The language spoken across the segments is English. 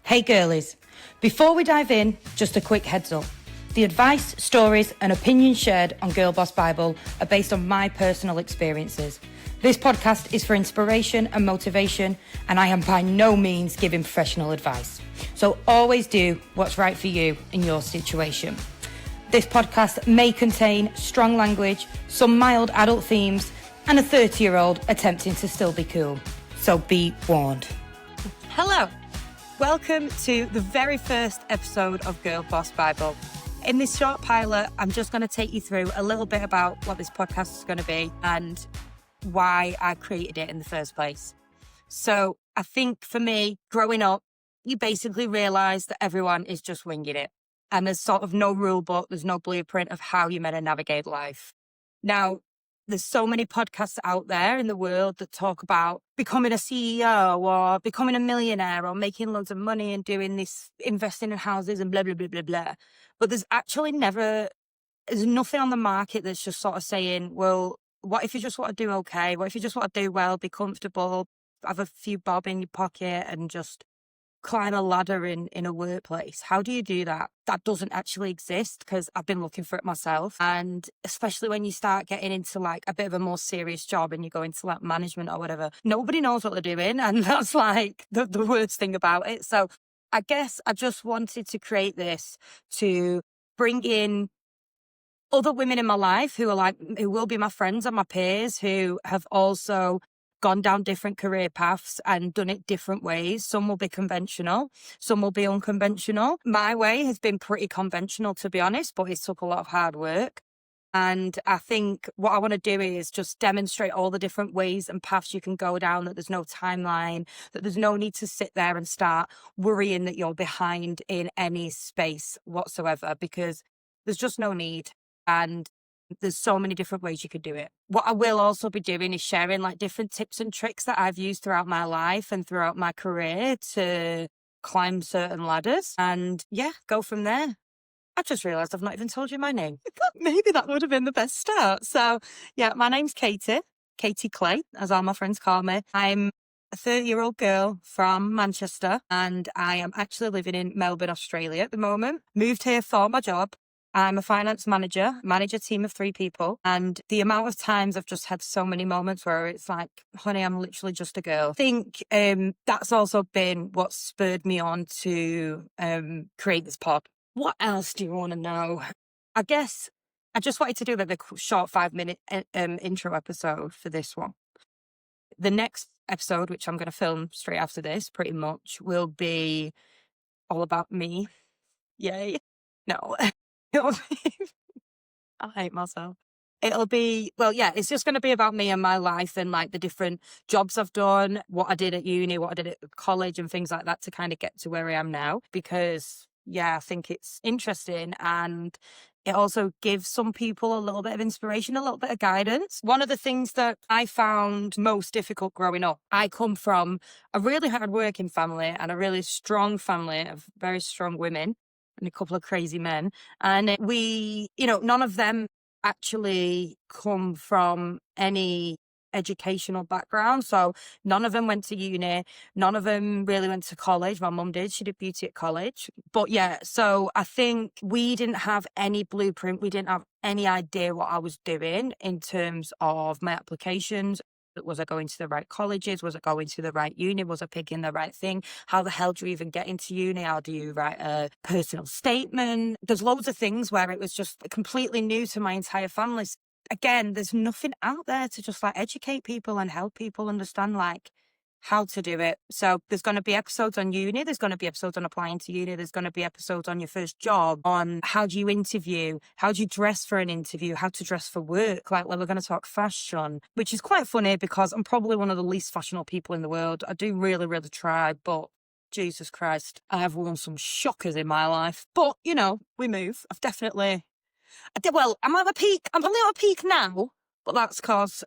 Hey girlies, before we dive in, just a quick heads up. The advice, stories and opinions shared on Girl Boss Bible are based on my personal experiences. This podcast is for inspiration and motivation, and I am by no means giving professional advice. So always do what's right for you in your situation. This podcast may contain strong language, some mild adult themes, and a 30-year-old attempting to still be cool. So be warned. Hello. Welcome to the very first episode of Girl Boss Bible. In this short pilot, I'm just going to take you through a little bit about what this podcast is going to be and why I created it in the first place. So I think for me, growing up, you basically realise that everyone is just winging it. And there's sort of no rule book, there's no blueprint of how you're meant to navigate life. Now, there's so many podcasts out there in the world that talk about becoming a CEO or becoming a millionaire or making loads of money and doing this, investing in houses and blah, blah, blah, blah, blah. But there's actually there's nothing on the market that's just sort of saying, well, what if you just want to do okay? What if you just want to do well, be comfortable, have a few bob in your pocket and just climb a ladder in a workplace? How do you do that? That doesn't actually exist, because I've been looking for it myself. And especially when you start getting into like a bit of a more serious job and you go into like management or whatever, nobody knows what they're doing. And that's like the worst thing about it. So I guess I just wanted to create this to bring in other women in my life who will be my friends and my peers, who have also gone down different career paths and done it different ways. Some will be conventional, some will be unconventional. My way has been pretty conventional, to be honest, but it took a lot of hard work. And I think what I want to do is just demonstrate all the different ways and paths you can go down, that there's no timeline, that there's no need to sit there and start worrying that you're behind in any space whatsoever, because there's just no need. And there's so many different ways you could do it. What I will also be doing is sharing like different tips and tricks that I've used throughout my life and throughout my career to climb certain ladders and go from there. I just realised I've not even told you my name. Maybe that would have been the best start. So my name's Katy, Katy Clay, as all my friends call me. I'm a 30-year-old girl from Manchester, and I am actually living in Melbourne, Australia at the moment. Moved here for my job. I'm a finance manager, manage a team of 3 people. And the amount of times I've just had so many moments where it's like, honey, I'm literally just a girl. I think that's also been what spurred me on to create this pod. What else do you want to know? I guess I just wanted to do like a short 5-minute intro episode for this one. The next episode, which I'm going to film straight after this, pretty much, will be all about me. Yay. No. I hate myself. It'll be, it's just going to be about me and my life and like the different jobs I've done, what I did at uni, what I did at college and things like that to kind of get to where I am now. Because, I think it's interesting, and it also gives some people a little bit of inspiration, a little bit of guidance. One of the things that I found most difficult growing up, I come from a really hard-working family and a really strong family of very strong women and a couple of crazy men. And we, none of them actually come from any educational background. So none of them went to uni. None of them really went to college. My mum did. She did beauty at college. But so I think we didn't have any blueprint. We didn't have any idea what I was doing in terms of my applications. Was I going to the right colleges? Was I going to the right uni? Was I picking the right thing? How the hell do you even get into uni? How do you write a personal statement? There's loads of things where it was just completely new to my entire family. Again, there's nothing out there to just like educate people and help people understand like how to do it. So there's going to be episodes on uni. There's going to be episodes on applying to uni. There's going to be episodes on your first job, on how do you interview, how do you dress for an interview, how to dress for work. Like we're going to talk fashion, which is quite funny because I'm probably one of the least fashionable people in the world. I do really, really try, but Jesus Christ, I have worn some shockers in my life. But, we move. I'm at a peak. I'm probably at a peak now, but that's because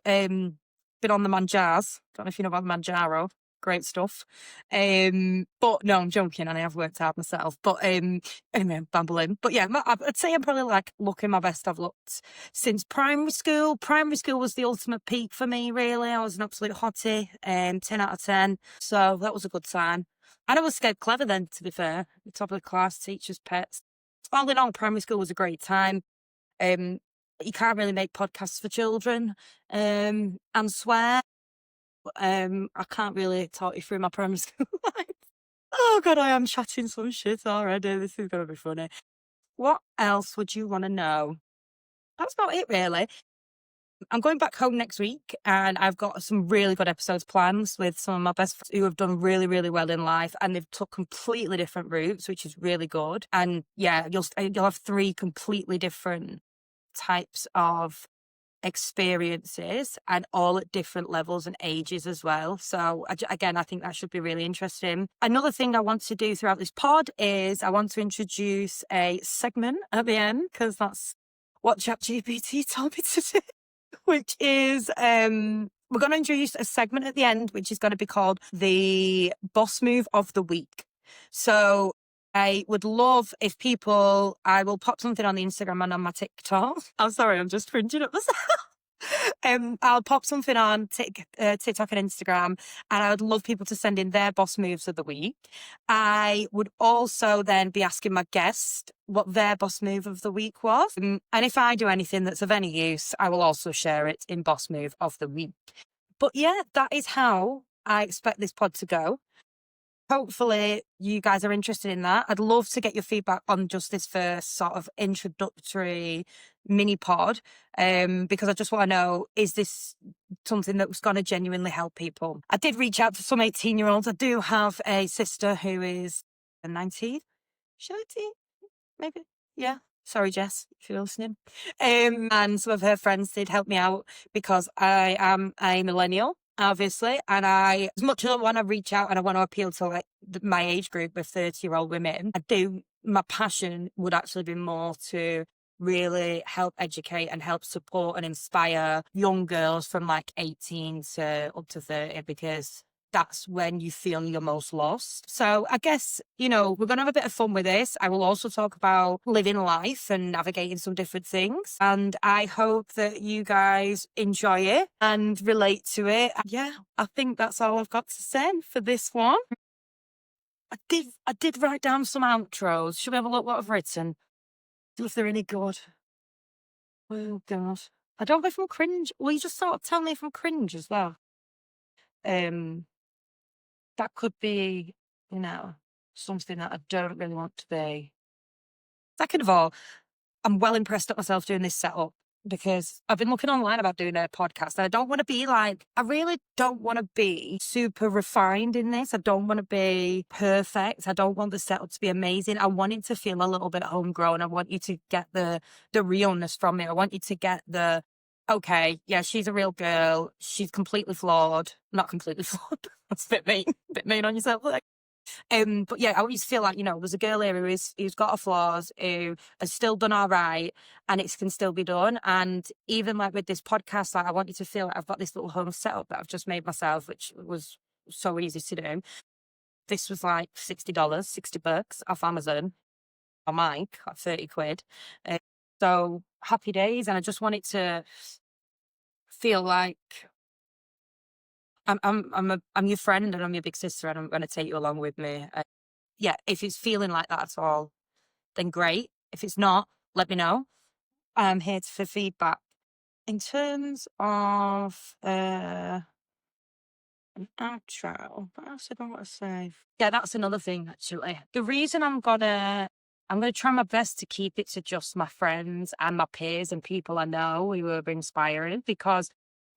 been on the Manjars. Don't know if you know about the Manjaro. Great stuff. But no, I'm joking, and I have worked hard myself. But anyway, I'm babbling. But I'd say I'm probably like looking my best I've looked since primary school. Primary school was the ultimate peak for me, really. I was an absolute hottie, 10 out of 10. So that was a good time. And I was scared clever then, to be fair. The top of the class, teachers' pets. All in all, primary school was a great time. You can't really make podcasts for children and swear. I can't really talk you through my primary school life. Oh God, I am chatting some shit already. This is going to be funny. What else would you want to know? That's about it, really. I'm going back home next week and I've got some really good episodes planned with some of my best friends who have done really, really well in life, and they've took completely different routes, which is really good. And yeah, you'll have 3 completely different types of experiences, and all at different levels and ages as well. So again, I think that should be really interesting. Another thing I want to do throughout this pod is I want to introduce a segment at the end, because that's what ChatGPT told me to do, which is we're going to introduce a segment at the end, which is going to be called the boss move of the week. So I would love if I will pop something on the Instagram and on my TikTok. I'm sorry, I'm just cringing at myself. I'll pop something on TikTok and Instagram, and I would love people to send in their boss moves of the week. I would also then be asking my guest what their boss move of the week was. And if I do anything that's of any use, I will also share it in boss move of the week. But yeah, that is how I expect this pod to go. Hopefully you guys are interested in that. I'd love to get your feedback on just this first sort of introductory mini pod, because I just want to know, is this something that was going to genuinely help people? I did reach out to some 18-year-olds. I do have a sister who is 19. She's 19, maybe. Yeah. Sorry, Jess, if you're listening. And some of her friends did help me out because I am a millennial, obviously, and as much as I want to reach out and I want to appeal to like my age group of 30-year-old women, my passion would actually be more to really help educate and help support and inspire young girls from like 18 to up to 30, because that's when you feel you're most lost. So I guess, we're going to have a bit of fun with this. I will also talk about living life and navigating some different things. And I hope that you guys enjoy it and relate to it. Yeah, I think that's all I've got to say for this one. I did write down some outros. Should we have a look what I've written? See if they're any good. Oh, God. I don't know if I'm cringe. Well, you just sort of tell me if I'm cringe as well. That could be, something that I don't really want to be. Second of all, I'm well impressed at myself doing this setup, because I've been looking online about doing a podcast, and I really don't want to be super refined in this. I don't want to be perfect. I don't want the setup to be amazing. I want it to feel a little bit homegrown. I want you to get the realness from it. I want you to get okay, yeah, she's a real girl. She's completely flawed. Not completely flawed. That's a bit mean on yourself. But yeah, I want you to feel like, there's a girl here who's got her flaws, who has still done all right, and it can still be done. And even like with this podcast, like I want you to feel like I've got this little home setup that I've just made myself, which was so easy to do. This was like $60, $60 off Amazon. On mic, like 30 quid. So happy days. And I just want it to feel like I'm your friend and I'm your big sister, and I'm going to take you along with me. Yeah, if it's feeling like that at all, then great. If it's not, let me know. I'm here for feedback. In terms of an outro, what else did I want to say? Yeah, that's another thing actually. The reason I'm gonna try my best to keep it to just my friends and my peers and people I know who are inspiring, because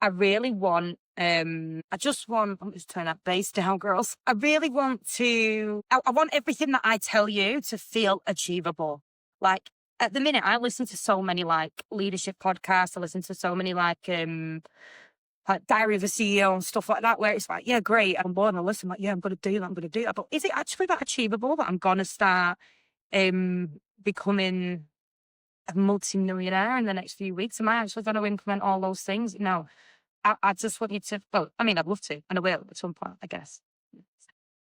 I really want, I'm just turn that bass down, girls. I really want I want everything that I tell you to feel achievable. Like at the minute, I listen to so many like leadership podcasts. I listen to so many like Diary of a CEO and stuff like that, where it's like, yeah, great, I'm bored and I listen, like, yeah, I'm going to do that. But is it actually that achievable that I'm going to start becoming a multi-millionaire in the next few weeks? Am I actually going to implement all those things? No. I just want you to, well, I mean, I'd love to, and I will at some point, I guess.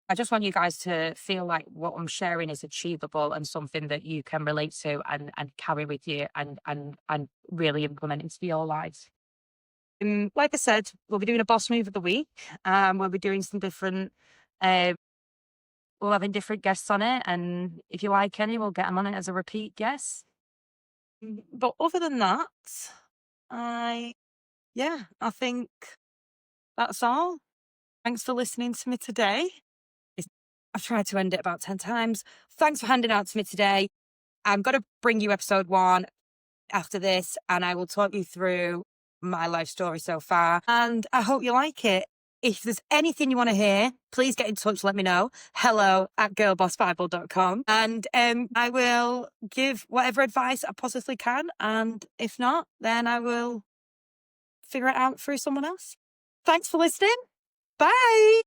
I just want you guys to feel like what I'm sharing is achievable and something that you can relate to and carry with you and really implement into your lives. Like I said, we'll be doing a boss move of the week. We'll be doing some different we'll having different guests on it. And if you like any, we'll get them on it as a repeat guest. But other than that, I think that's all. Thanks for listening to me today. I've tried to end it about 10 times. Thanks for handing out to me today. I'm going to bring you episode 1 after this, and I will talk you through my life story so far. And I hope you like it. If there's anything you want to hear, please get in touch, let me know. hello@girlbossbible.com. And I will give whatever advice I possibly can. And if not, then I will figure it out through someone else. Thanks for listening. Bye.